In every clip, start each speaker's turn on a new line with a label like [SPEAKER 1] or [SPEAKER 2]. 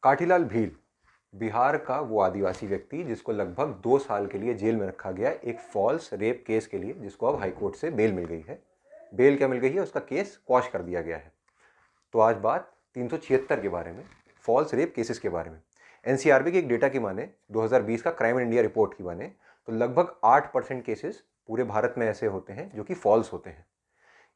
[SPEAKER 1] काठीलाल भील बिहार का वो आदिवासी व्यक्ति जिसको लगभग 2 साल के लिए जेल में रखा गया एक फॉल्स रेप केस के लिए, जिसको अब हाईकोर्ट से बेल मिल गई है। बेल क्या मिल गई है, उसका केस क्वॉश कर दिया गया है। तो आज बात 376 के बारे में, फॉल्स रेप केसेस के बारे में। एनसीआरबी की एक डेटा की माने, 2020 का क्राइम इन इंडिया रिपोर्ट की माने, तो लगभग 8% केसेस पूरे भारत में ऐसे होते हैं जो कि फॉल्स होते हैं।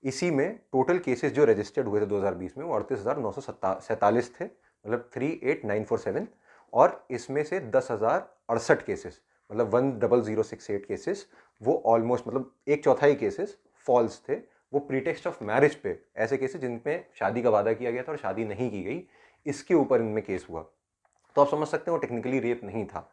[SPEAKER 1] इसी में टोटल केसेस जो रजिस्टर्ड हुए थे 2020 में वो 38,947 थे, मतलब 38947। और इसमें से 10,068 केसेस, मतलब 10068 केसेस, वो ऑलमोस्ट मतलब एक चौथाई केसेस फॉल्स थे। वो प्रीटेक्स्ट ऑफ मैरिज पे, ऐसे केसेस जिनमें शादी का वादा किया गया था और शादी नहीं की गई, इसके ऊपर इनमें केस हुआ। तो आप समझ सकते हैं वो टेक्निकली रेप नहीं था,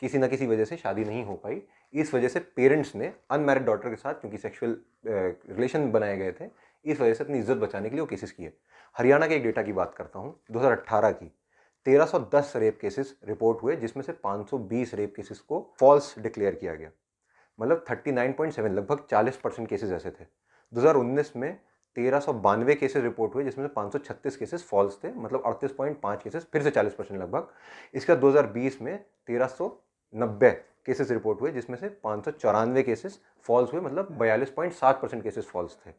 [SPEAKER 1] किसी ना किसी वजह से शादी नहीं हो पाई। इस वजह से पेरेंट्स ने अनमैरिड डॉटर के साथ, क्योंकि सेक्सुअल रिलेशन बनाए गए थे, इस वजह से अपनी इज्जत बचाने के लिए वो केसेस किए। हरियाणा के एक डेटा की बात करता हूँ, 2018 की 1310 रेप केसेस रिपोर्ट हुए, जिसमें से 520 रेप केसेस को फॉल्स डिक्लेयर किया गया, मतलब 39.7, लगभग 40% केसेस ऐसे थे। 2019 में 1392 केसेस रिपोर्ट हुए, जिसमें से 536 केसेस फॉल्स थे, मतलब 38.5 केसेस, फिर से 40% लगभग। इसके बाद 2020 में 1390 केसेस रिपोर्ट हुए, जिसमें से 594 केसेस फॉल्स हुए, मतलब 42.7% केसेस फॉल्स थे।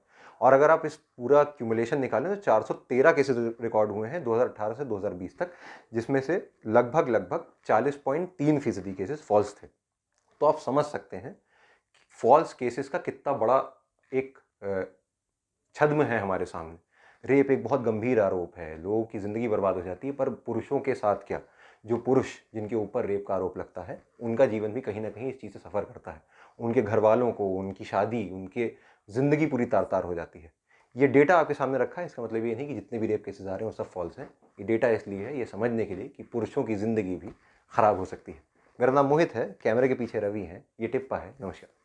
[SPEAKER 1] और अगर आप इस पूरा क्यूमुलेशन निकालें तो 413 केसेस रिकॉर्ड हुए हैं 2018 से 2020 तक, जिसमें से लगभग 40.3% केसेस फॉल्स थे। तो आप समझ सकते हैं फॉल्स केसेस का कितना बड़ा एक छद्म है हमारे सामने। रेप एक बहुत गंभीर आरोप है, लोगों की ज़िंदगी बर्बाद हो जाती है, पर पुरुषों के साथ क्या, जो पुरुष जिनके ऊपर रेप का आरोप लगता है, उनका जीवन भी कहीं ना कहीं इस चीज़ से सफ़र करता है। उनके घर वालों को, उनकी शादी, उनके ज़िंदगी पूरी तार तार हो जाती है। ये डेटा आपके सामने रखा है, इसका मतलब ये नहीं कि जितने भी रेप केसेस आ रहे हैं वो सब फॉल्स हैं। ये डेटा इसलिए है, ये समझने के लिए कि पुरुषों की ज़िंदगी भी ख़राब हो सकती है। मेरा नाम मोहित है, कैमरे के पीछे रवि हैं, ये टिप्पा है। नमस्कार।